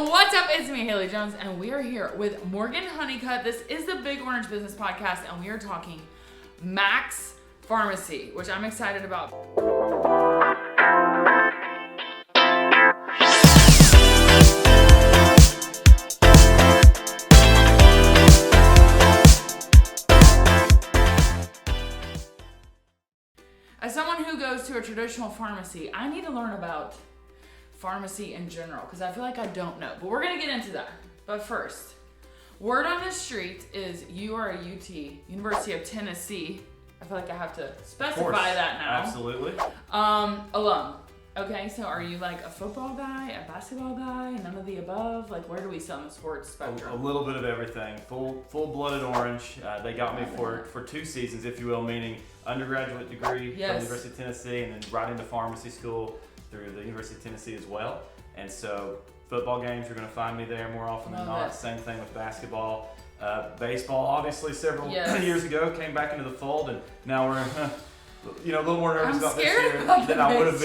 what's up? It's me, Haley Jones, and we are here with Morgan Honeycutt. This is the Big Orange Business Podcast, and we are talking Max Pharmacy, which I'm excited about. As someone who goes to a traditional pharmacy, I need to learn about pharmacy in general because I feel like I don't know. But we're going to get into that. But first, word on the street is you are a UT, University of Tennessee. I feel like I have to specify that now. Absolutely. Alum. Okay, so are you like a football guy, a basketball guy, none of the above? Like, where do we sit on the sports spectrum? A little bit of everything. Full-blooded Orange. They got me for 2 seasons, if you will, meaning undergraduate degree from the University of Tennessee and then right into pharmacy school through the University of Tennessee as well. And so football games, you're going to find me there more often than not. Same thing with basketball. Baseball, obviously, several years ago, came back into the fold, and now we're a little more nervous about this year than I would have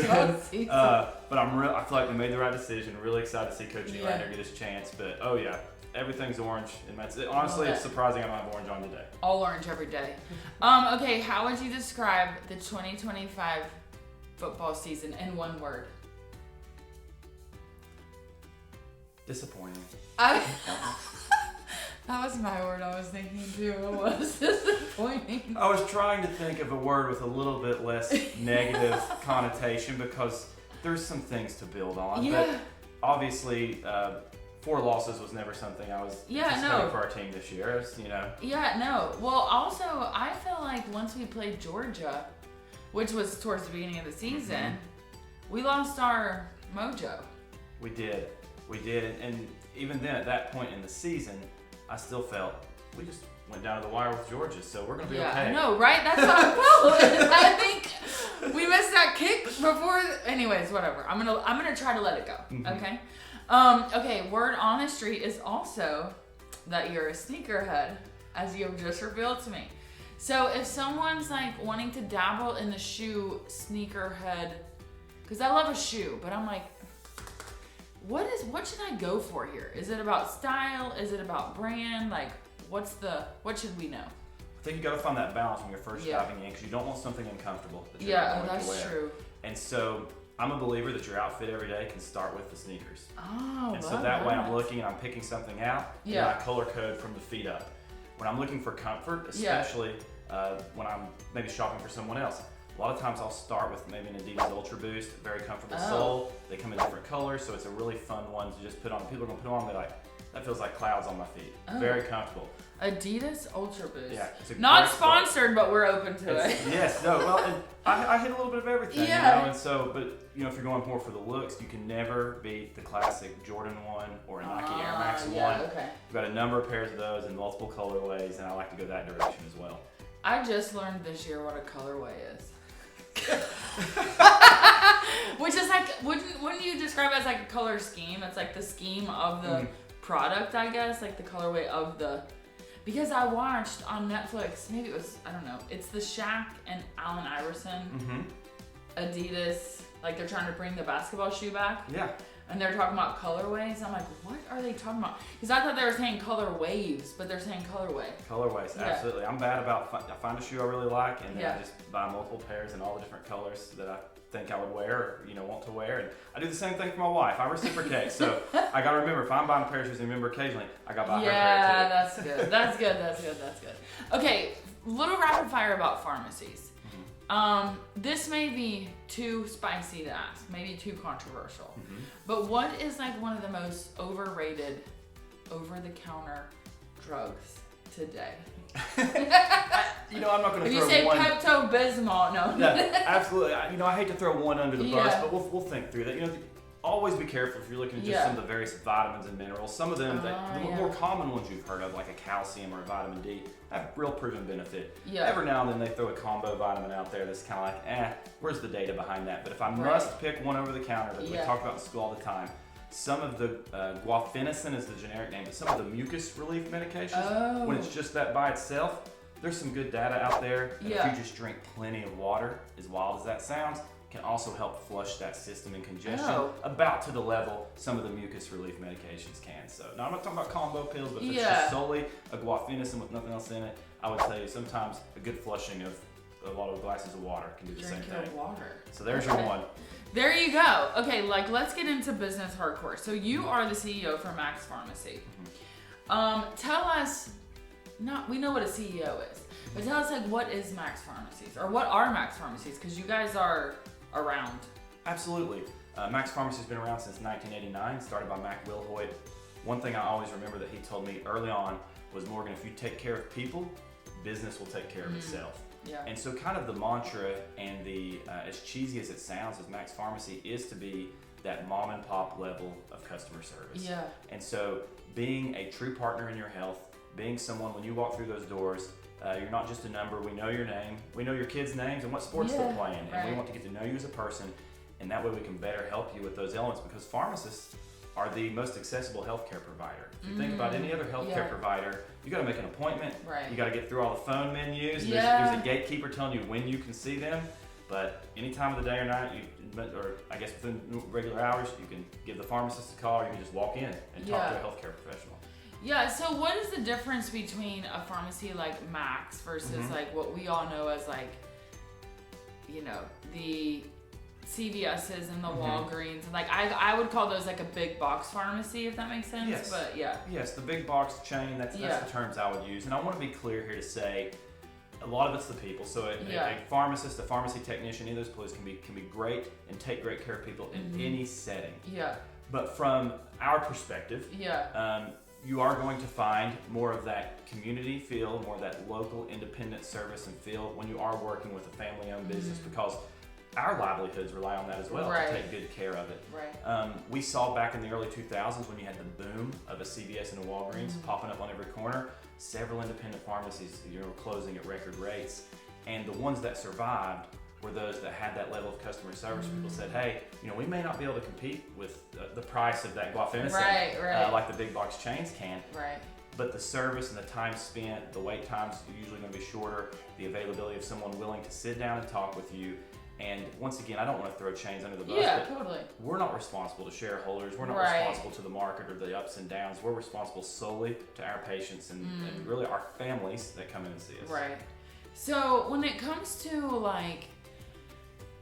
been. But I feel like we made the right decision. Really excited to see Coach Elander get his chance. But everything's orange, and that's it. Honestly, it's surprising I don't have orange on today. All orange every day. Okay, how would you describe the 2025 football season in one word? Disappointing. That was my word I was thinking too. It was disappointing. I was trying to think of a word with a little bit less negative connotation because there's some things to build on. Yeah. But obviously, 4 losses was never something I was anticipating for our team this year. Yeah, no. Well, also, I feel like once we played Georgia, which was towards the beginning of the season, we lost our mojo. We did. And even then, at that point in the season, I still felt we just went down to the wire with Georgia, so we're going to be okay. I know, right? That's how I felt. I think we missed that kick before. Anyways, whatever. I'm gonna try to let it go. Okay. Okay. Word on the street is also that you're a sneakerhead, as you have just revealed to me. So if someone's like wanting to dabble in the shoe sneakerhead, because I love a shoe, but I'm like, what should I go for here? Is it about style? Is it about brand? Like, what should we know? I think you got to find that balance when you're first diving in because you don't want something uncomfortable that you're going to wear. That's true. And so I'm a believer that your outfit every day can start with the sneakers. Oh, and so that way I'm looking and I'm picking something out and I color code from the feet up. When I'm looking for comfort, especially when I'm maybe shopping for someone else, a lot of times I'll start with maybe an Adidas Ultra Boost, very comfortable sole. They come in different colors, so it's a really fun one to just put on. People are going to put on and be like, that feels like clouds on my feet. Very comfortable. Adidas Ultra Boost. Yeah, it's a not sponsored, but we're open to it. Yes, no, well, and I hit a little bit of everything, and so, but if you're going more for the looks, you can never beat the classic Jordan 1 or a Nike Air Max 1. Okay. We've got a number of pairs of those in multiple colorways, and I like to go that direction as well. I just learned this year what a colorway is. Which is like, wouldn't you describe it as like a color scheme? It's like the scheme of the product, I guess, like the colorway of the. Because I watched on Netflix, maybe it was, I don't know, it's the Shaq and Allen Iverson Adidas, like they're trying to bring the basketball shoe back. Yeah. And they're talking about colorways. I'm like, what are they talking about? Because I thought they were saying color waves, but they're saying colorway. Colorways, absolutely. I'm bad about, I find a shoe I really like, and then I just buy multiple pairs in all the different colors that I think I would wear or want to wear. And I do the same thing for my wife. I reciprocate. So I got to remember, if I'm buying a pair of shoes and remember occasionally, I got to buy her a pair too. Yeah, that's good. That's good. Okay, little rapid fire about pharmacies. This may be too spicy to ask, maybe too controversial, but what is like one of the most overrated over-the-counter drugs today? I'm not going to throw one. If you say Pepto-Bismol, no. Absolutely. I hate to throw one under the bus, but we'll think through that. Always be careful if you're looking at just some of the various vitamins and minerals. Some of them, the more common ones you've heard of, like a calcium or a vitamin D, have real proven benefit. Yeah. Every now and then they throw a combo vitamin out there that's kind of like, where's the data behind that? But if I must pick one over the counter that we talk about in school all the time, some of the guaifenesin is the generic name, but some of the mucus relief medications, when it's just that by itself, there's some good data out there. And if you just drink plenty of water, as wild as that sounds, can also help flush that system in congestion about to the level some of the mucus relief medications can. So now I'm not talking about combo pills, but if it's just solely a guaifenesin with nothing else in it, I would tell you sometimes a good flushing of a lot of glasses of water can do the same thing. Water. So there's your one. There you go. Okay, like let's get into business hardcore. So you are the CEO for Max Pharmacy. Tell us, we know what a CEO is, but tell us like what is Max Pharmacies or what are Max Pharmacies? Because you guys are around. Absolutely. Max Pharmacy has been around since 1989, started by Mac Wilhoit. One thing I always remember that he told me early on was, Morgan, if you take care of people, business will take care of itself. Yeah. And so kind of the mantra and the, as cheesy as it sounds, as Max Pharmacy is to be that mom and pop level of customer service. Yeah. And so being a true partner in your health, being someone when you walk through those doors, you're not just a number. We know your name. We know your kids' names and what sports they're playing. And we want to get to know you as a person. And that way we can better help you with those elements, because pharmacists are the most accessible healthcare provider. If you think about any other healthcare provider, you got to make an appointment. You got to get through all the phone menus. There's a gatekeeper telling you when you can see them. But any time of the day or night, or I guess within regular hours, you can give the pharmacist a call, or you can just walk in and talk to a healthcare professional. Yeah, so what is the difference between a pharmacy like Max versus like what we all know as like, you know, the CVS's and the Walgreens, and like I would call those like a big box pharmacy, if that makes sense. Yes. But Yes, the big box chain, that's the terms I would use. And I want to be clear here to say a lot of it's the people. So a pharmacist, a pharmacy technician, any of those employees can be great and take great care of people in any setting. Yeah. But from our perspective, you are going to find more of that community feel, more of that local independent service and feel when you are working with a family-owned business, because our livelihoods rely on that as well to take good care of it. We saw back in the early 2000s when you had the boom of a CVS and a Walgreens popping up on every corner, several independent pharmacies closing at record rates, and the ones that survived were those that had that level of customer service. People said, hey, we may not be able to compete with the price of that guaifenesin like the big box chains can. But the service and the time spent, the wait times are usually going to be shorter, the availability of someone willing to sit down and talk with you. And once again, I don't want to throw chains under the bus, but we're not responsible to shareholders. We're not responsible to the market or the ups and downs. We're responsible solely to our patients and really our families that come in and see us. So when it comes to like,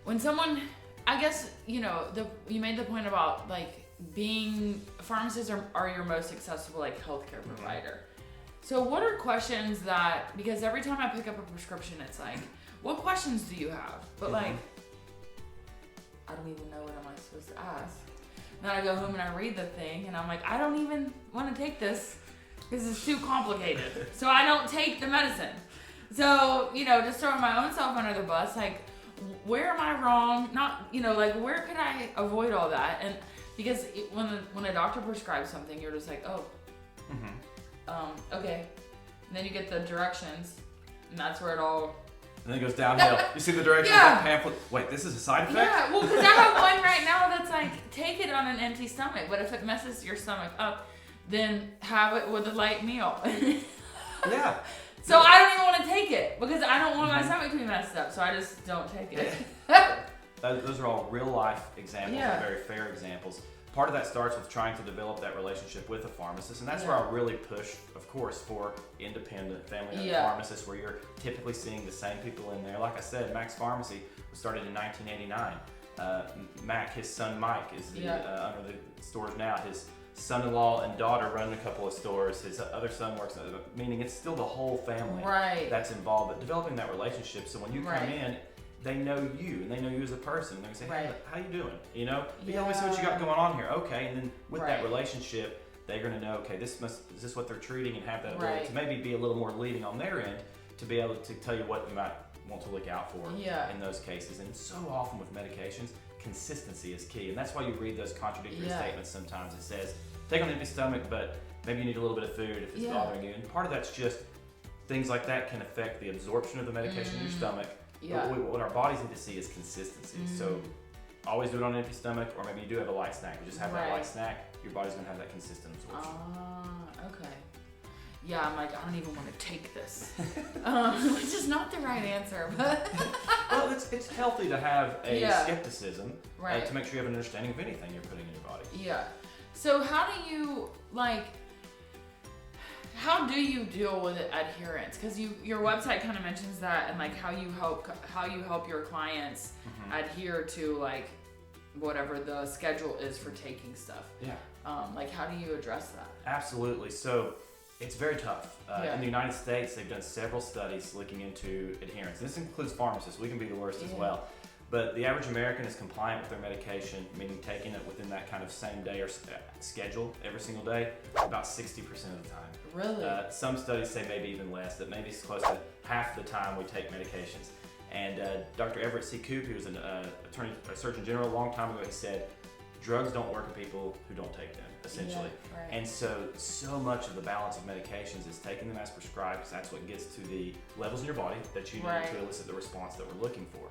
when someone, I guess, you made the point about like being, pharmacists are your most accessible like healthcare provider. So what are questions that, because every time I pick up a prescription, it's like, what questions do you have? But like, I don't even know what am I supposed to ask. Then I go home and I read the thing and I'm like, I don't even want to take this because it's too complicated. So I don't take the medicine. So, just throwing my own self under the bus, like, where am I wrong? Not, like, where could I avoid all that? And because when a doctor prescribes something, you're just like, oh, okay. And then you get the directions and that's where it all... And then it goes downhill. You see the directions, that pamphlet. Wait, this is a side effect? Yeah, well, because I have one right now that's like, take it on an empty stomach. But if it messes your stomach up, then have it with a light meal. So I don't even want to take it because I don't want my stomach to be messed up. So I just don't take it. Those are all real life examples and very fair examples. Part of that starts with trying to develop that relationship with a pharmacist, and that's where I really push, of course, for independent family-owned pharmacists, where you're typically seeing the same people in there. Like I said, Max Pharmacy was started in 1989. Mac, his son Mike, is under the stores now. His son-in-law and daughter run a couple of stores. His other son works, meaning it's still the whole family that's involved. But developing that relationship, so when you come in, they know you and they know you as a person. They're gonna say, hey, how you doing? Let me see what you got going on here. Okay, and then with that relationship, they're gonna know, okay, is this what they're treating, and have that ability to maybe be a little more leading on their end to be able to tell you what you might want to look out for in those cases. And so often with medications, consistency is key, and that's why you read those contradictory statements sometimes. It says, take on an empty stomach, but maybe you need a little bit of food if it's bothering you. And part of that's just things like that can affect the absorption of the medication in your stomach. But what our bodies need to see is consistency. So always do it on an empty stomach, or maybe you do have a light snack. You just have that light snack, your body's gonna have that consistent absorption. Okay. yeah, I'm like, I don't even want to take this. Which is not the right answer, but. Well, it's healthy to have a Yeah. skepticism Right. to make sure you have an understanding of anything you're putting in your body. Yeah. So how do you deal with adherence? Because your website kind of mentions that, and like how you help your clients adhere to like whatever the schedule is for taking stuff. Yeah. Like how do you address that? Absolutely. So it's very tough. Yeah. In the United States, they've done several studies looking into adherence. This includes pharmacists. We can be the worst as well. But the average American is compliant with their medication, meaning taking it within that kind of same day or schedule every single day, about 60% of the time. Really? Some studies say maybe even less, that maybe it's close to half the time we take medications. And Dr. Everett C. Koop, who was an Surgeon General a long time ago, he said, drugs don't work in people who don't take them, essentially. Yeah, right. And so much of the balance of medications is taking them as prescribed, because that's what gets to the levels in your body that you need to elicit the response that we're looking for.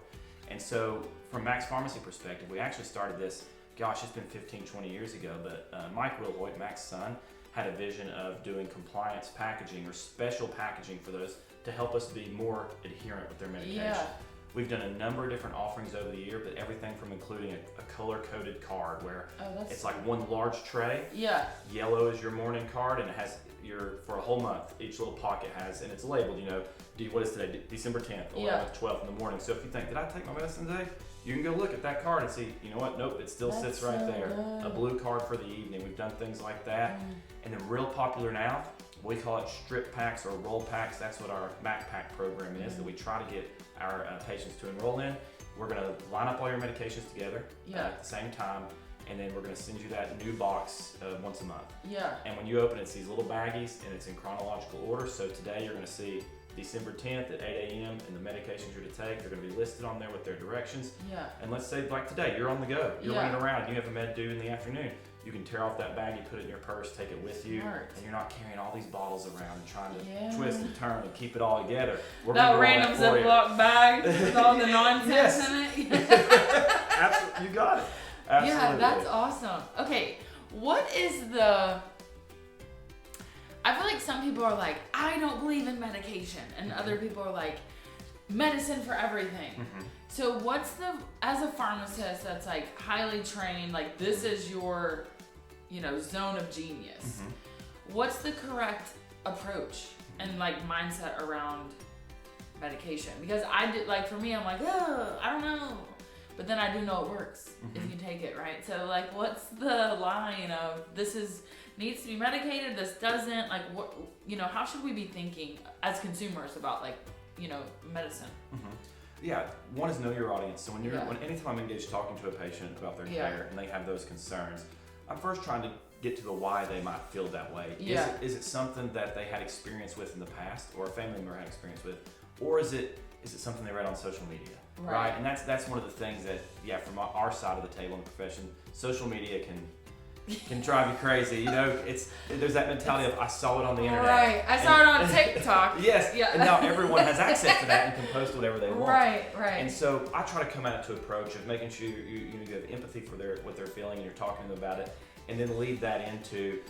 And so from Mac's Pharmacy perspective, we actually started this, gosh, it's been 15, 20 years ago, but Mike Wilhoit, Mac's son, had a vision of doing compliance packaging or special packaging for those to help us be more adherent with their medication. Yeah. We've done a number of different offerings over the year, but everything from including a color-coded card where it's like one large tray. Yeah. Yellow is your morning card, and it has for a whole month, each little pocket has, and it's labeled, what is today, December 10th, 11th, 12th in the morning. So if you think, did I take my medicine today? You can go look at that card and see, you know what, nope, it still sits right there. Good. A blue card for the evening. We've done things like that. And then real popular now, we call it strip packs or roll packs. That's what our Mac Pack program is, that we try to get our patients to enroll in. We're gonna line up all your medications together at the same time, and then we're gonna send you that new box once a month. Yeah. And when you open it, it's these little baggies, and it's in chronological order. So today you're gonna see December 10th at 8 a.m. and the medications you're to take, they're gonna be listed on there with their directions. Yeah. And let's say like today, you're on the go, you're running around, and you have a med due in the afternoon. You can tear off that baggie, put it in your purse, take it with you, and you're not carrying all these bottles around and trying to twist and turn and keep it all together. That random Ziploc bag with all the nonsense in it. Absolutely, you got it. Absolutely. Yeah, that's awesome. Okay, what is I feel like some people are like, I don't believe in medication, and other people are like, medicine for everything. So as a pharmacist that's like highly trained, like this is your, zone of genius. What's the correct approach and like mindset around medication? Because for me, I'm like, oh, I don't know. But then I do know it works if you take it, right? So like, what's the line of needs to be medicated, this doesn't, like what, how should we be thinking as consumers about medicine? Yeah, one is know your audience. So anytime I'm engaged talking to a patient about their care and they have those concerns, I'm first trying to get to the why they might feel that way. Is it something that they had experience with in the past, or a family member had experience with, or is it something they read on social media? Right? And that's one of the things that, from our side of the table in the profession, social media can drive you crazy. There's that mentality of I saw it on the internet. Right. I saw it on TikTok. Yes. Yeah. And now everyone has access to that and can post whatever they want. Right. And so I try to come at it to approach of making sure you have empathy for what they're feeling and you're talking to them about it, and then lead that into,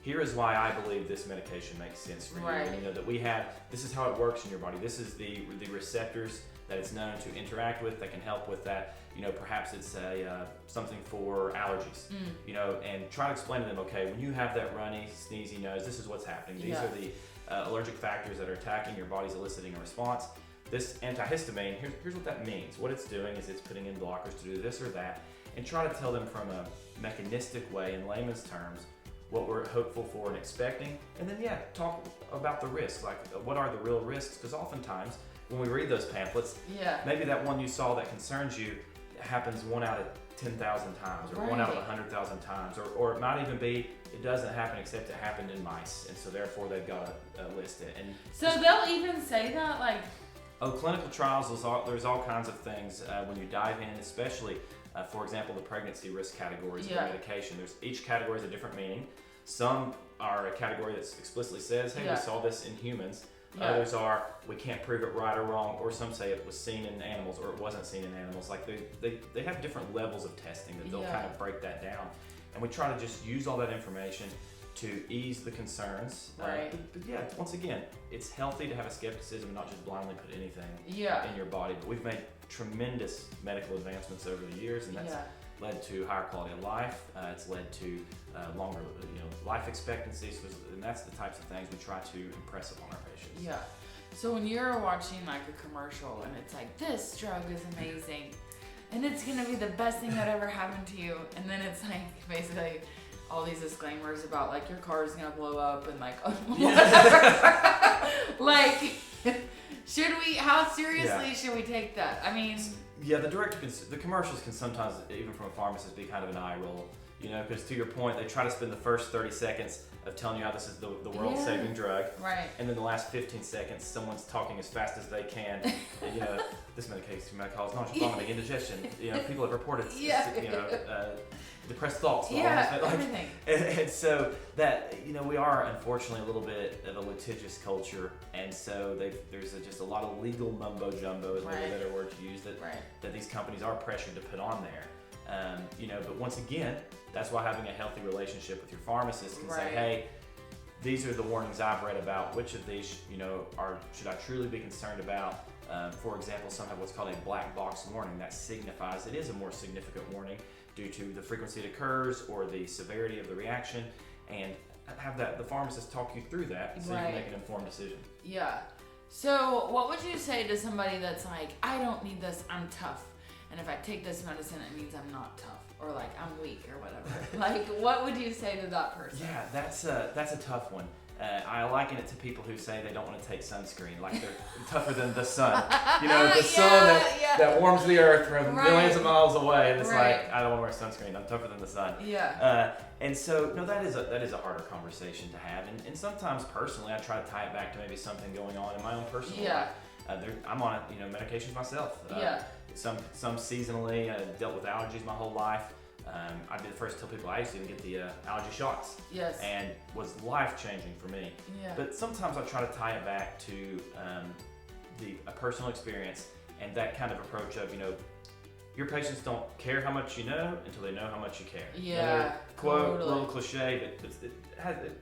here is why I believe this medication makes sense for you. Right. And, this is how it works in your body. This is the receptors that it's known to interact with that can help with that. Perhaps it's something for allergies, and try to explain to them, okay, when you have that runny, sneezy nose, this is what's happening. These are the allergic factors that are attacking your body's eliciting a response. This antihistamine, here's what that means. What it's doing is it's putting in blockers to do this or that, and try to tell them from a mechanistic way in layman's terms what we're hopeful for and expecting, and then talk about the risks, like what are the real risks, because oftentimes when we read those pamphlets, maybe that one you saw that concerns you happens 1 out of 10,000 times, or 1 out of 100,000 times, or it might even be it doesn't happen except it happened in mice, and so therefore they've got to list it. And so they'll even say that, like, clinical trials, there's all kinds of things when you dive in, especially for example, the pregnancy risk categories of the medication. Each category is a different meaning. Some are a category that explicitly says, hey, we saw this in humans. Others are, we can't prove it right or wrong, or some say it was seen in animals or it wasn't seen in animals. Like they have different levels of testing that they'll kind of break that down. And we try to just use all that information to ease the concerns. Right. But yeah, once again, it's healthy to have a skepticism and not just blindly put anything in your body. But we've made tremendous medical advancements over the years, and that's led to higher quality of life. It's led to longer, life expectancy. And that's the types of things we try to impress upon our patients. Yeah. So when you're watching like a commercial and it's like, this drug is amazing and it's gonna be the best thing that ever happened to you, and then it's like basically all these disclaimers about like your car is gonna blow up and like whatever. Like, how seriously should we take that? I mean, yeah, the commercials can sometimes, even from a pharmacist, be kind of an eye roll, because to your point, they try to spend the first 30 seconds of telling you how this is the world-saving drug, right? And then the last 15 seconds, someone's talking as fast as they can. And, this medication may cause nausea, vomiting, indigestion. People have reported, depressed thoughts. Everything. And so that, we are unfortunately a little bit of a litigious culture, and so there's just a lot of legal mumbo jumbo, is maybe a better word to use, that these companies are pressured to put on there. But once again, that's why having a healthy relationship with your pharmacist can say, hey, these are the warnings I've read about. Which of these, should I truly be concerned about? For example, some have what's called a black box warning. That signifies it is a more significant warning due to the frequency it occurs or the severity of the reaction, and have the pharmacist talk you through that so you can make an informed decision. Yeah. So what would you say to somebody that's like, I don't need this, I'm tough, and if I take this medicine, it means I'm not tough, or like I'm weak, or whatever? Like, what would you say to that person? Yeah, that's a tough one. I liken it to people who say they don't want to take sunscreen, like they're tougher than the sun. The sun that warms the earth from millions of miles away, and it's like, I don't want to wear sunscreen, I'm tougher than the sun. Yeah. And so, no, that is a harder conversation to have. And sometimes, personally, I try to tie it back to maybe something going on in my own personal life. I'm on medications myself. Some seasonally. I dealt with allergies my whole life. I'd be the first to tell people I used to even get the allergy shots. Yes. And was life-changing for me. Yeah. But sometimes I try to tie it back to a personal experience and that kind of approach of, your patients don't care how much you know until they know how much you care. Yeah. Quote, a little cliche, but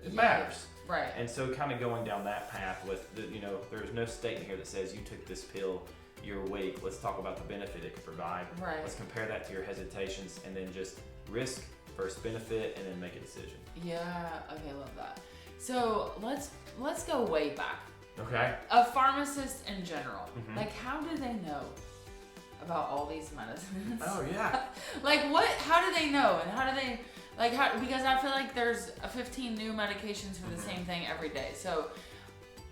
it matters. Right. And so kind of going down that path with, there's no statement here that says you took this pill, you're weak. Let's talk about the benefit it could provide. Right. Let's compare that to your hesitations, and then just risk versus benefit, and then make a decision. Yeah. Okay, love that. So let's go way back. Okay. A pharmacist in general, like, how do they know about all these medicines? Oh yeah. Like, what? How do they know? And how do they? Because I feel like there's 15 new medications for the same thing every day. So,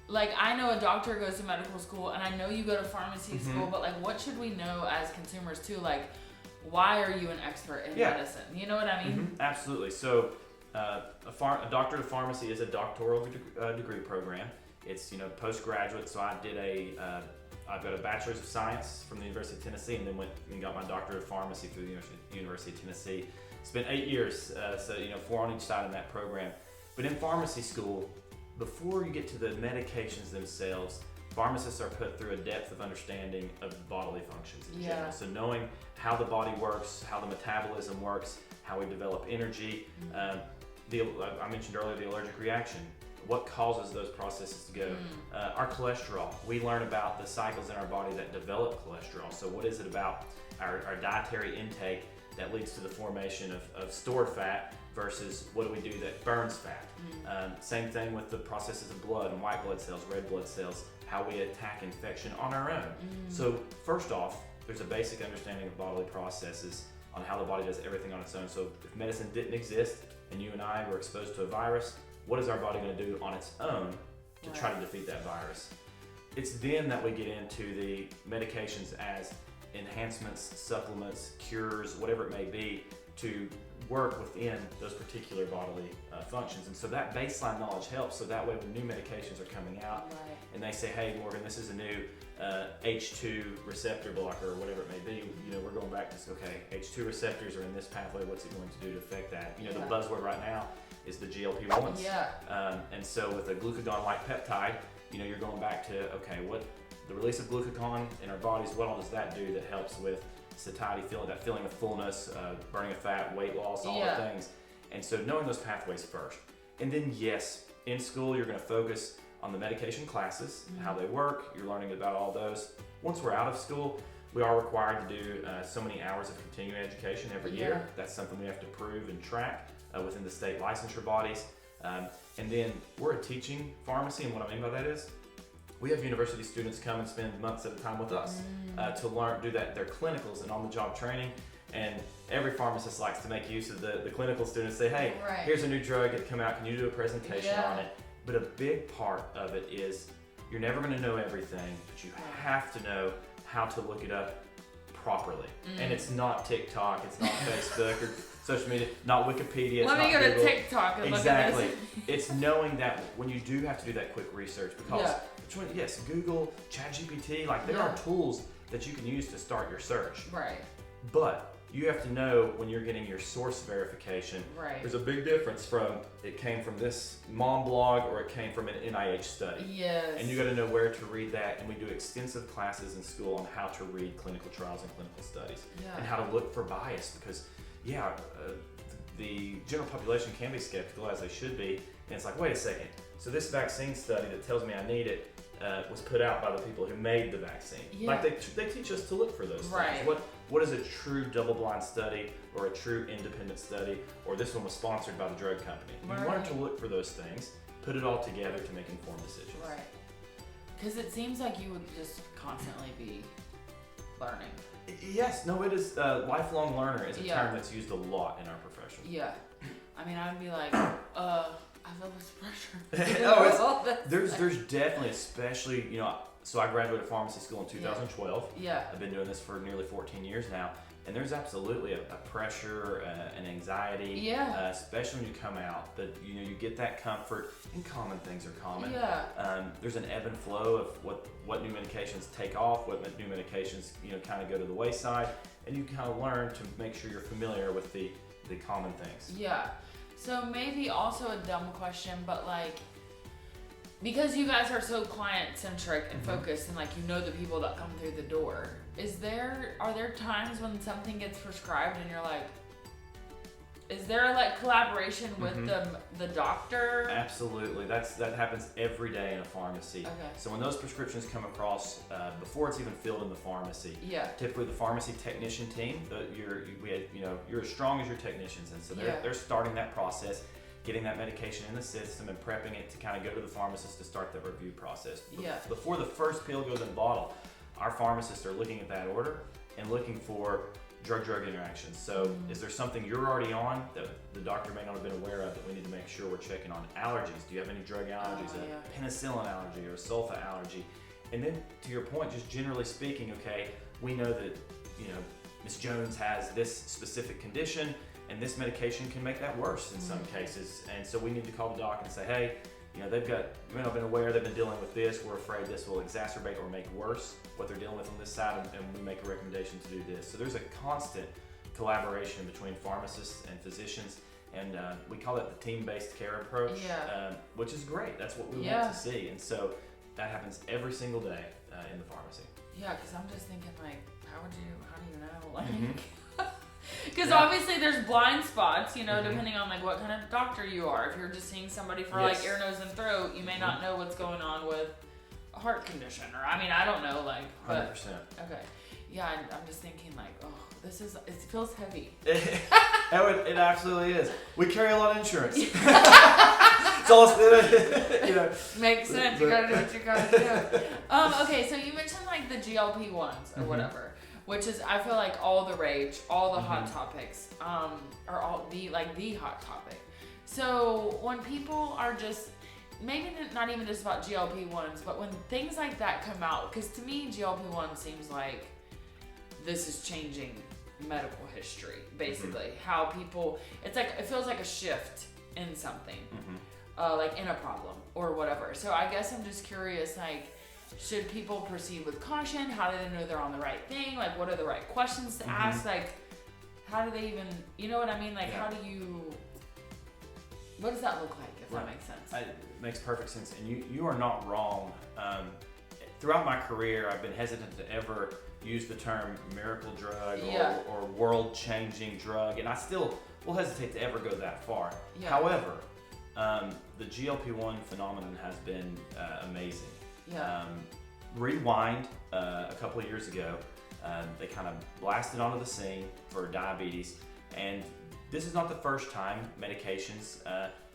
like, I know a doctor goes to medical school, and I know you go to pharmacy school, but like, what should we know as consumers too? Like, why are you an expert in medicine? You know what I mean? Absolutely. So, a doctorate of pharmacy is a doctoral degree program. It's postgraduate. So I've got a bachelor's of science from the University of Tennessee, and then went and got my doctorate of pharmacy through the University of Tennessee. Spent 8 years, 4 on each side in that program. But in pharmacy school, before you get to the medications themselves, pharmacists are put through a depth of understanding of bodily functions in general. So knowing how the body works, how the metabolism works, how we develop energy. I mentioned earlier the allergic reaction. What causes those processes to go? Our cholesterol. We learn about the cycles in our body that develop cholesterol. So what is it about our dietary intake that leads to the formation of stored fat versus what do we do that burns fat? Same thing with the processes of blood and white blood cells, red blood cells, how we attack infection on our own. So first off, there's a basic understanding of bodily processes on how the body does everything on its own. So if medicine didn't exist and you and I were exposed to a virus, what is our body going to do on its own to try to defeat that virus? It's then that we get into the medications as enhancements, supplements, cures, whatever it may be, to work within those particular bodily functions. And so that baseline knowledge helps, so that way when new medications are coming out and they say, hey Morgan, this is a new H2 receptor blocker or whatever it may be, we're going back to, okay, H2 receptors are in this pathway, what's it going to do to affect that? The buzzword right now is the GLP-1s. And so with a glucagon-like peptide, you're going back to, okay, what the release of glucagon in our bodies, what all does that do that helps with satiety, that feeling of fullness, burning of fat, weight loss, all the things. And so knowing those pathways first. And then yes, in school you're going to focus on the medication classes, how they work. You're learning about all those. Once we're out of school, we are required to do so many hours of continuing education every year. That's something we have to prove and track within the state licensure bodies. And then we're a teaching pharmacy, and what I mean by that is we have university students come and spend months at a time with us to learn, do their clinicals and on-the-job training. And every pharmacist likes to make use of the clinical students, say, hey, here's a new drug that come out, can you do a presentation on it? But a big part of it is you're never going to know everything, but you have to know how to look it up properly. And it's not TikTok, it's not Facebook or social media, not Wikipedia. Let me go to TikTok and look at this. It's knowing that when you do have to do that quick research, because yes, Google, ChatGPT, like there are tools that you can use to start your search. Right. But you have to know when you're getting your source verification. Right. There's a big difference from it came from this mom blog or it came from an NIH study. Yes. And you got to know where to read that. And we do extensive classes in school on how to read clinical trials and clinical studies and how to look for bias, because the general population can be skeptical, as they should be. And it's like, wait a second. So this vaccine study that tells me I need it was put out by the people who made the vaccine. Like they teach us to look for those things. What is a true double-blind study or a true independent study, or this one was sponsored by the drug company? You learn to look for those things, put it all together to make informed decisions. Right. Because it seems like you would just constantly be learning. Yes, no, it is. Lifelong learner is a term that's used a lot in our profession. Yeah. I mean, I would be like, I feel this pressure. There's definitely, especially, so I graduated pharmacy school in 2012. Yeah. I've been doing this for nearly 14 years now. And there's absolutely a pressure, an anxiety, especially when you come out, that you get that comfort, and common things are common. Yeah. There's an ebb and flow of what new medications take off, what new medications kind of go to the wayside, and you kind of learn to make sure you're familiar with the common things. Yeah. So maybe also a dumb question, but because you guys are so client-centric and focused, and the people that come through the door, are there times when something gets prescribed and you're like, is there collaboration with the doctor? Absolutely, that happens every day in a pharmacy. Okay. So when those prescriptions come across, before it's even filled in the pharmacy, typically the pharmacy technician team, you're as strong as your technicians, and so they're starting that process, getting that medication in the system and prepping it to kind of go to the pharmacist to start the review process. Before the first pill goes in the bottle, our pharmacists are looking at that order and looking for drug-drug interactions. So is there something you're already on that the doctor may not have been aware of that we need to make sure we're checking on? Allergies. Do you have any drug allergies? A penicillin allergy or a sulfa allergy? And then to your point, just generally speaking, we know that, Ms. Jones has this specific condition, and this medication can make that worse in some cases. And so we need to call the doc and say, hey, they've not been aware, they've been dealing with this, we're afraid this will exacerbate or make worse what they're dealing with on this side, and we make a recommendation to do this. So there's a constant collaboration between pharmacists and physicians, and we call it the team-based care approach, which is great. That's what we want to see. And so that happens every single day in the pharmacy. Yeah, because I'm just thinking, how do you know? Because obviously there's blind spots, depending on what kind of doctor you are. If you're just seeing somebody for ear, nose, and throat, you may not know what's going on with a heart condition, or I don't know, but 100%. Okay, yeah, I'm just thinking it feels heavy. It absolutely is. We carry a lot of insurance. It's all, Makes sense. You gotta do what you gotta do. Okay, so you mentioned the GLP-1s or whatever, which is, I feel all the rage, all the hot topics, are all the hot topic. So when people are just, maybe not even just about GLP-1s, but when things like that come out, because to me GLP-1 seems like this is changing medical history, basically. How people, it feels like a shift in something, in a problem or whatever. So I guess I'm just curious, should people proceed with caution? How do they know they're on the right thing? What are the right questions to ask? How do they even, you know what I mean? How do you, what does that look like, if that makes sense? It makes perfect sense. And you are not wrong. Throughout my career, I've been hesitant to ever use the term miracle drug or world-changing drug, and I still will hesitate to ever go that far. However, The GLP-1 phenomenon has been amazing. Yeah. Rewind a couple of years ago, they kind of blasted onto the scene for diabetes, and this is not the first time medications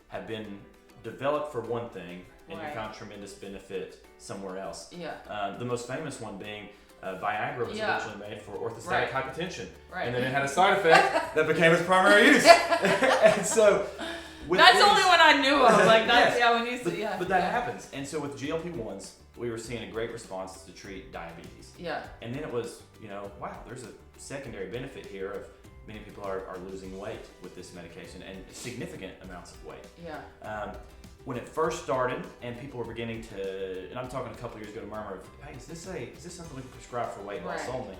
have been developed for one thing, and you found tremendous benefit somewhere else. Yeah. The most famous one being Viagra was originally made for orthostatic hypotension, right. and then it had a side effect that became its primary use. And so, that's the only one I knew of. Like that's when you but that happens. And so with GLP-1s, we were seeing a great response to treat diabetes. Yeah. And then it was, wow, there's a secondary benefit here of many people are losing weight with this medication, and significant amounts of weight. Yeah. When it first started and people were beginning to, and I'm talking a couple years ago, to murmur of, hey, is this something we can prescribe for weight loss only?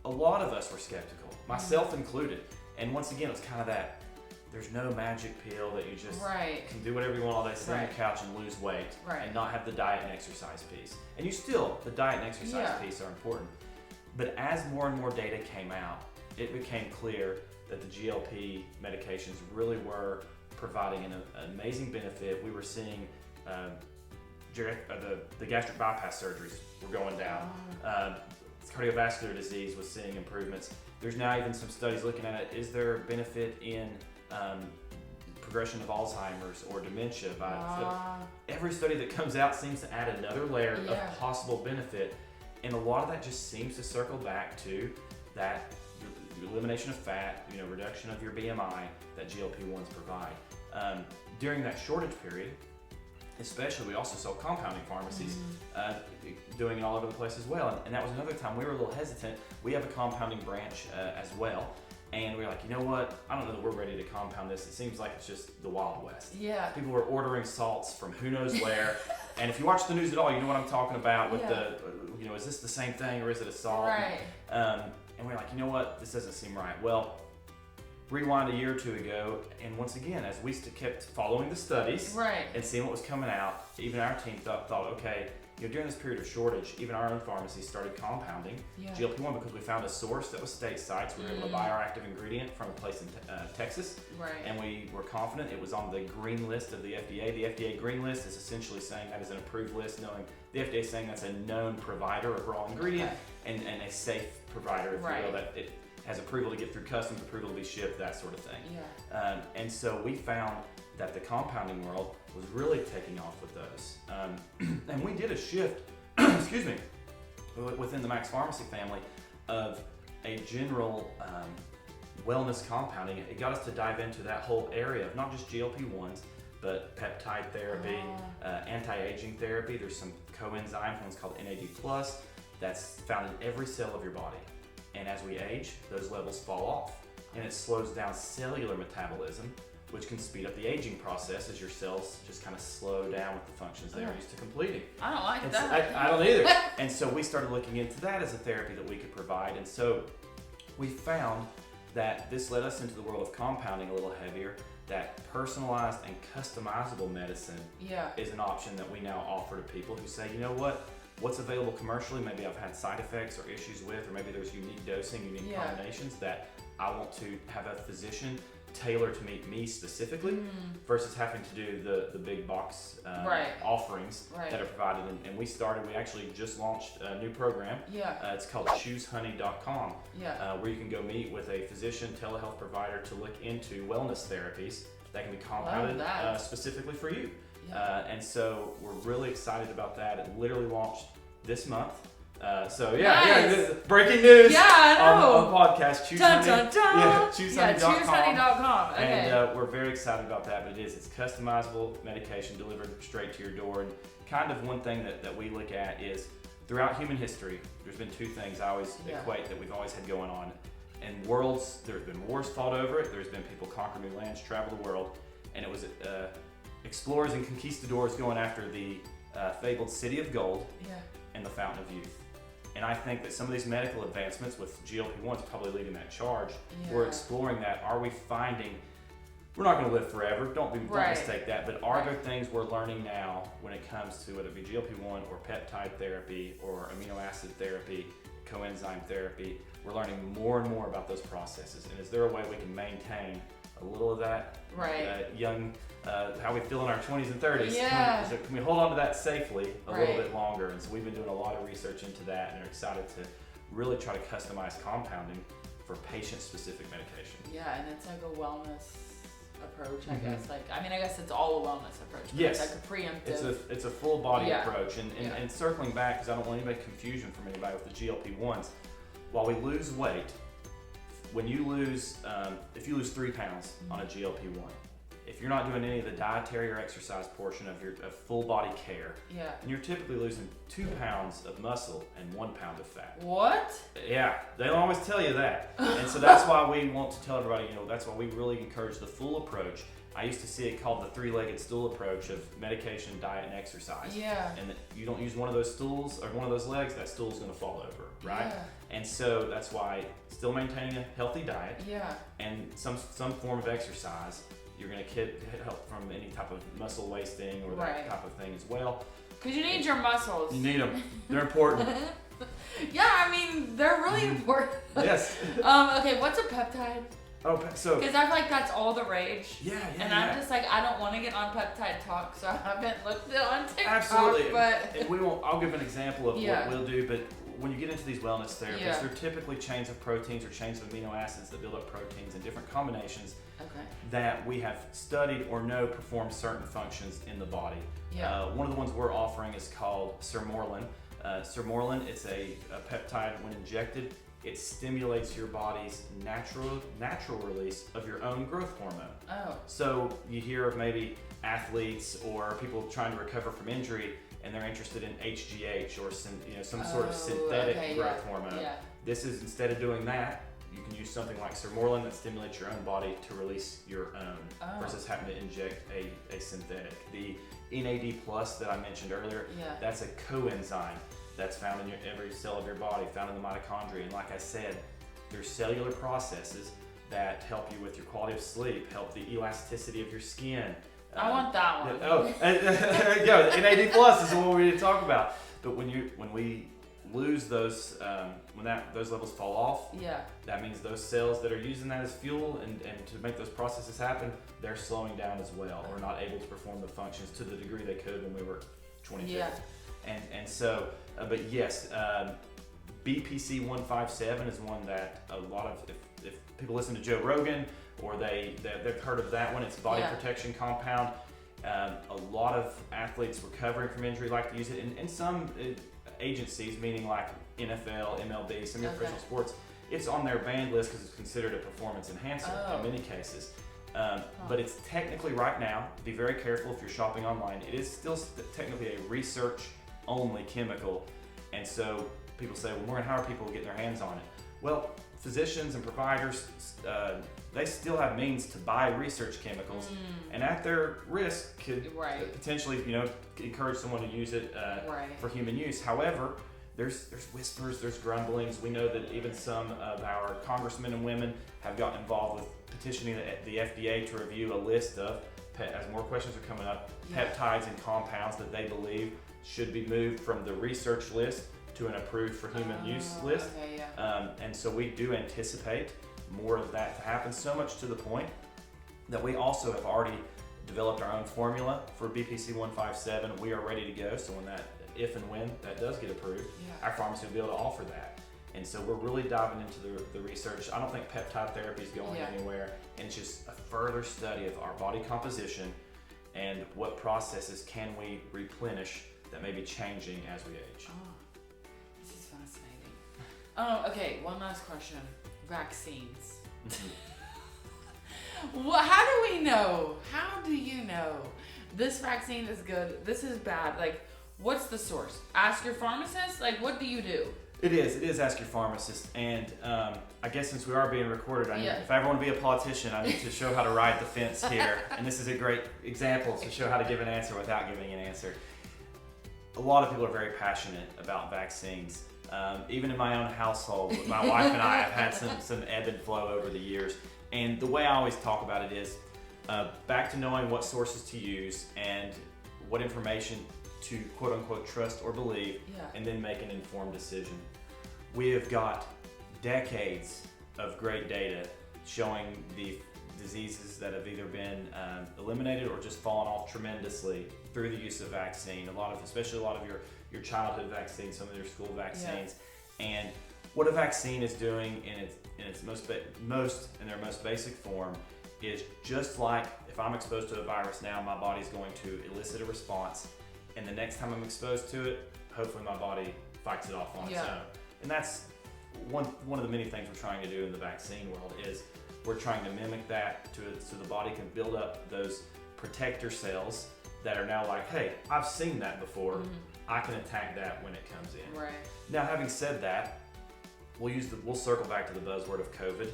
A lot of us were skeptical, myself included. And once again, it's kind of that, there's no magic pill that you just can do whatever you want all day, sit on your couch and lose weight and not have the diet and exercise piece. And the diet and exercise piece are important. But as more and more data came out, it became clear that the GLP medications really were providing an amazing benefit. We were seeing the gastric bypass surgeries were going down. Cardiovascular disease was seeing improvements. There's now even some studies looking at it. Is there benefit in progression of Alzheimer's or dementia? Every study that comes out seems to add another layer of possible benefit, and a lot of that just seems to circle back to that elimination of fat, reduction of your BMI that GLP-1s provide. During that shortage period, especially, we also saw compounding pharmacies doing it all over the place as well. And that was another time we were a little hesitant. We have a compounding branch as well. And we were like, you know what? I don't know that we're ready to compound this. It seems like it's just the Wild West. Yeah. People were ordering salts from who knows where. And if you watch the news at all, you know what I'm talking about with is this the same thing or is it a salt? Right. And we're like, you know what? This doesn't seem right. Well, rewind a year or two ago, and once again, as we kept following the studies and seeing what was coming out, even our team thought, okay, during this period of shortage, even our own pharmacies started compounding GLP-1 because we found a source that was stateside, so we were able to buy our active ingredient from a place in Texas, and we were confident it was on the green list of the FDA. The FDA green list is essentially saying that is an approved list, knowing the FDA is saying that's a known provider of raw ingredient and a safe provider, if you will, that it has approval to get through customs, approval to be shipped, that sort of thing. And so we found that the compounding world was really taking off with those. And we did a shift, within the Max Pharmacy family of a general wellness compounding. It got us to dive into that whole area of not just GLP-1s, but peptide therapy, anti-aging therapy. There's some coenzyme, one's called NAD+, that's found in every cell of your body. And as we age, those levels fall off. And it slows down cellular metabolism, which can speed up the aging process as your cells just kind of slow down with the functions they are used to completing. I don't like that. I don't either. And so we started looking into that as a therapy that we could provide. And so we found that this led us into the world of compounding a little heavier, that personalized and customizable medicine is an option that we now offer to people who say, you know what? What's available commercially, maybe I've had side effects or issues with, or maybe there's unique dosing, unique combinations that I want to have a physician tailor to meet me specifically versus having to do the big box offerings that are provided. And we actually just launched a new program. It's called choosehoney.com, where you can go meet with a physician, telehealth provider to look into wellness therapies that can be compounded specifically for you. And so we're really excited about that. It literally launched this month. Breaking news on podcast. Choose Honey. choosehoney.com. Okay. And we're very excited about that. But it's customizable medication delivered straight to your door. And kind of one thing that we look at is throughout human history, there's been two things I always equate that we've always had going on. And there's been wars fought over it. There's been people conquer new lands, travel the world, and it was explorers and conquistadors going after the fabled City of Gold and the Fountain of Youth. And I think that some of these medical advancements with GLP-1s probably leading that charge. We're exploring that. Are we finding, we're not going to live forever, don't mistake that, but are there things we're learning now when it comes to whether it be GLP-1 or peptide therapy or amino acid therapy, coenzyme therapy? We're learning more and more about those processes. And is there a way we can maintain a little of that right. young, how we feel in our 20s and 30s. Yeah. Can we hold on to that safely a Right. little bit longer? And so we've been doing a lot of research into that and are excited to really try to customize compounding for patient-specific medication. Yeah, and it's like a wellness approach, I guess. Like, I mean, I guess it's all a wellness approach. But Yes. It's like a preemptive. It's a full body Yeah. approach. And circling back, because I don't want anybody confusion from anybody with the GLP-1s, while we lose weight, when you lose, if you lose 3 pounds on a GLP-1, if you're not doing any of the dietary or exercise portion of your full body care, Yeah. then you're typically losing 2 pounds of muscle and 1 pound of fat. What? Yeah, they don't always tell you that. And so that's why we want to tell everybody, that's why we really encourage the full approach. I used to see it called the 3-legged stool approach of medication, diet, and exercise. Yeah. And that you don't use one of those stools or one of those legs, that stool's gonna fall over, right? Yeah. And so that's why still maintaining a healthy diet Yeah. and some form of exercise, you're gonna get help from any type of muscle wasting or that Right. type of thing as well. Because you need your muscles. You need them, they're important. Yeah, I mean, they're really important. Yes. Okay, what's a peptide? Oh, so. Because I feel like that's all the rage. Yeah, And I'm just like, I don't want to get on peptide talk, so I haven't looked it on TikTok. Absolutely. But And we won't. I'll give an example of Yeah. what we'll do. But when you get into these wellness therapies, Yeah. they're typically chains of proteins or chains of amino acids that build up proteins in different combinations okay. that we have studied or know perform certain functions in the body. Yeah. One of the ones we're offering is called Sermorelin. Sermorelin, it's a peptide. When injected, it stimulates your body's natural release of your own growth hormone. Oh. So you hear of maybe athletes or people trying to recover from injury, and they're interested in HGH or some sort of synthetic growth hormone. Yeah. This is, instead of doing that, you can use something like Sermorelin that stimulates your own body to release your own versus having to inject a synthetic. The NAD+ that I mentioned earlier, that's a coenzyme that's found in every cell of your body, found in the mitochondria. And like I said, there's cellular processes that help you with your quality of sleep, help the elasticity of your skin. I want that one. There you go. NAD+ is what we need to talk about. But when we lose those, when those levels fall off, that means those cells that are using that as fuel and to make those processes happen, they're slowing down as well, or not able to perform the functions to the degree they could when we were 22. Yeah. And so, but yes, BPC 157 is one that a lot of, if people listen to Joe Rogan or they've heard of that one, it's a body protection compound. A lot of athletes recovering from injury like to use it, and some agencies, meaning like NFL, MLB, some professional sports, it's on their banned list because it's considered a performance enhancer in many cases. But it's technically right now, be very careful if you're shopping online, it is still technically a research-only chemical. And so people say, well, Morgan, how are people getting their hands on it? Well, physicians and providers, they still have means to buy research chemicals, and at their risk could potentially, encourage someone to use it for human use. However, there's whispers, there's grumblings. We know that even some of our congressmen and women have gotten involved with petitioning the FDA to review a list of, as more questions are coming up, peptides and compounds that they believe should be moved from the research list to an approved for human use list. And so we do anticipate more of that to happen, so much to the point that we also have already developed our own formula for BPC 157. We are ready to go, so if and when that does get approved, our pharmacy will be able to offer that. And so we're really diving into the research. I don't think peptide therapy is going anywhere, and it's just a further study of our body composition and what processes can we replenish that may be changing as we age. This is fascinating. Okay, one last question. Vaccines. Well, how do we know? How do you know this vaccine is good, this is bad? Like, what's the source? Ask your pharmacist? Like, what do you do? It is ask your pharmacist. And I guess since we are being recorded, if I ever want to be a politician, I need to show how to ride the fence here. And this is a great example to show how to give an answer without giving an answer. A lot of people are very passionate about vaccines. Even in my own household, my wife and I have had some ebb and flow over the years. And the way I always talk about it is back to knowing what sources to use and what information to quote unquote trust or believe, and then make an informed decision. We have got decades of great data showing the diseases that have either been eliminated or just fallen off tremendously through the use of vaccine. Especially a lot of your childhood vaccines, some of your school vaccines, and what a vaccine is doing in its most in their most basic form is just like if I'm exposed to a virus now, my body's going to elicit a response, and the next time I'm exposed to it, hopefully my body fights it off on its own. And that's one of the many things we're trying to do in the vaccine world is we're trying to mimic that so the body can build up those protector cells that are now like, hey, I've seen that before. I can attack that when it comes in. Right. Now, having said that, we'll circle back to the buzzword of COVID.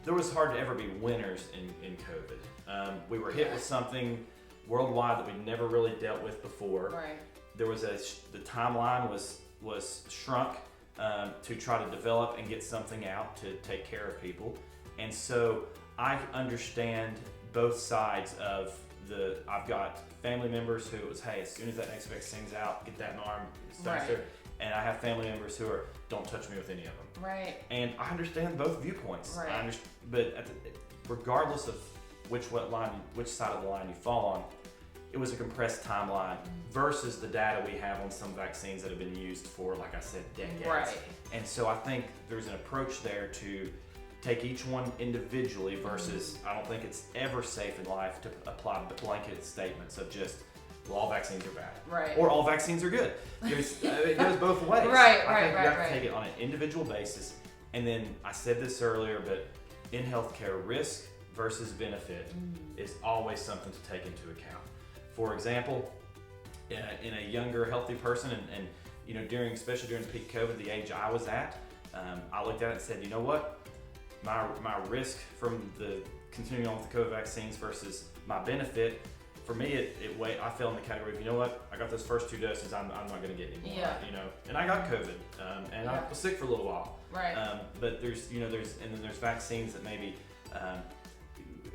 There was hard to ever be winners in COVID. We were hit with something worldwide that we'd never really dealt with before. Right. There was the timeline was shrunk to try to develop and get something out to take care of people, and so I understand both sides of I've got family members who it was, hey, as soon as that next vaccine's out, get that in my arm, and I have family members who are, don't touch me with any of them. Right. And I understand both viewpoints. Right. But regardless of which side of the line you fall on, it was a compressed timeline versus the data we have on some vaccines that have been used for, like I said, decades. Right. And so I think there's an approach there to take each one individually versus I don't think it's ever safe in life to apply blanket statements of just, well, all vaccines are bad. Right. Or all vaccines are good. It goes both ways. I think you have to take it on an individual basis. And then I said this earlier, but in healthcare, risk versus benefit is always something to take into account. For example, in a younger, healthy person, and especially during peak COVID, the age I was at, I looked at it and said, you know what? My risk from the continuing on with the COVID vaccines versus my benefit, for me, I fell in the category of, you know what? I got those first 2 doses. I'm not going to get any more. Yeah. And I got COVID, and I was sick for a little while. Right. But there's vaccines that maybe.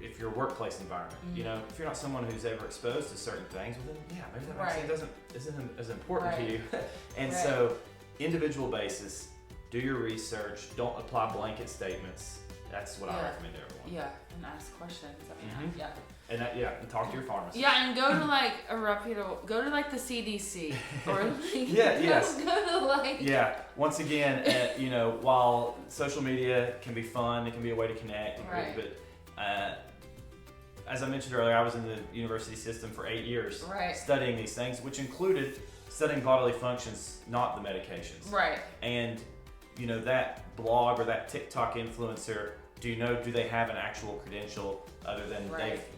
If your workplace environment, if you're not someone who's ever exposed to certain things, well then maybe that vaccine isn't as important to you. And so, individual basis, do your research. Don't apply blanket statements. That's what I recommend to everyone. Yeah, and ask questions. I mean, And talk to your pharmacist. Yeah, and go to like a reputable, go to like the CDC or like go to Once again, while social media can be fun, it can be a way to connect. Right. But as I mentioned earlier, I was in the university system for 8 years studying these things, which included studying bodily functions, not the medications. Right. And that blog or that TikTok influencer, do they have an actual credential other than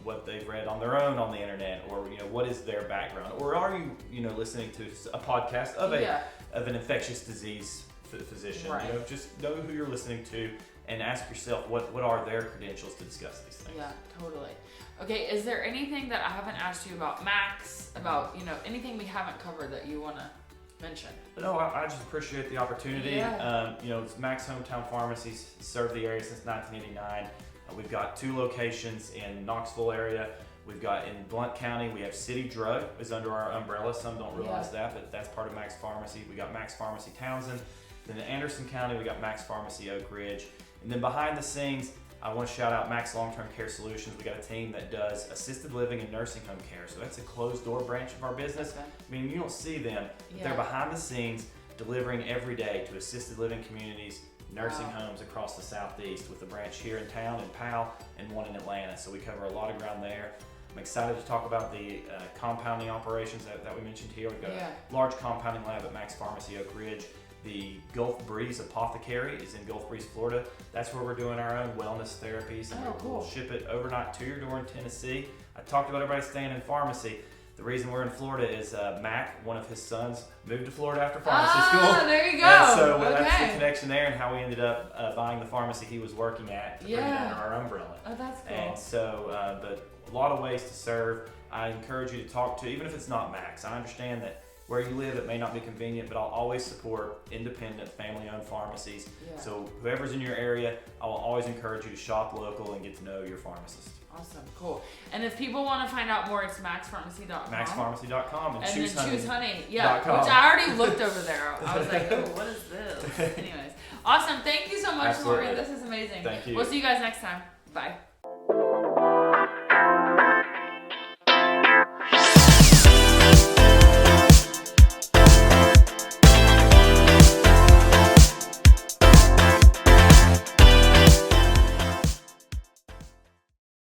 what they've read on their own on the internet, or what is their background, or are you listening to a podcast of an infectious disease physician? Right. Just know who you're listening to and ask yourself what are their credentials to discuss these things. Yeah, totally. Okay, is there anything that I haven't asked you about Max, about anything we haven't covered that you want to mention? No, I just appreciate the opportunity. Yeah. It's Max Hometown Pharmacies, served the area since 1989. We've got 2 locations in Knoxville area. We've got in Blount County, we have City Drug is under our umbrella. Some don't realize that, but that's part of Max Pharmacy. We got Max Pharmacy Townsend. Then in Anderson County, we got Max Pharmacy Oak Ridge. And then behind the scenes, I want to shout out Max Long-Term Care Solutions. We got a team that does assisted living and nursing home care. So that's a closed door branch of our business. Okay. I mean, you don't see them. They're behind the scenes delivering every day to assisted living communities, nursing homes across the Southeast, with a branch here in town in Powell and one in Atlanta. So we cover a lot of ground there. I'm excited to talk about the compounding operations that we mentioned here. We've got a large compounding lab at Max Pharmacy Oak Ridge. The Gulf Breeze Apothecary is in Gulf Breeze, Florida. That's where we're doing our own wellness therapies, and we'll ship it overnight to your door in Tennessee. I talked about everybody staying in pharmacy. The reason we're in Florida is Mac, one of his sons, moved to Florida after pharmacy school. There you go. And so that's the connection there, and how we ended up buying the pharmacy he was working at to bring it under our umbrella. Oh, that's cool. And so, but a lot of ways to serve. I encourage you to talk to, even if it's not Max. I understand that where you live, it may not be convenient, but I'll always support independent, family-owned pharmacies. Yeah. So whoever's in your area, I will always encourage you to shop local and get to know your pharmacist. Awesome, cool. And if people want to find out more, it's maxpharmacy.com. Maxpharmacy.com and then choosehoney. Yeah, which I already looked over there. I was like, oh, what is this? Anyways, Awesome. Thank you so much, Absolutely. Morgan. This is amazing. Thank you. We'll see you guys next time. Bye.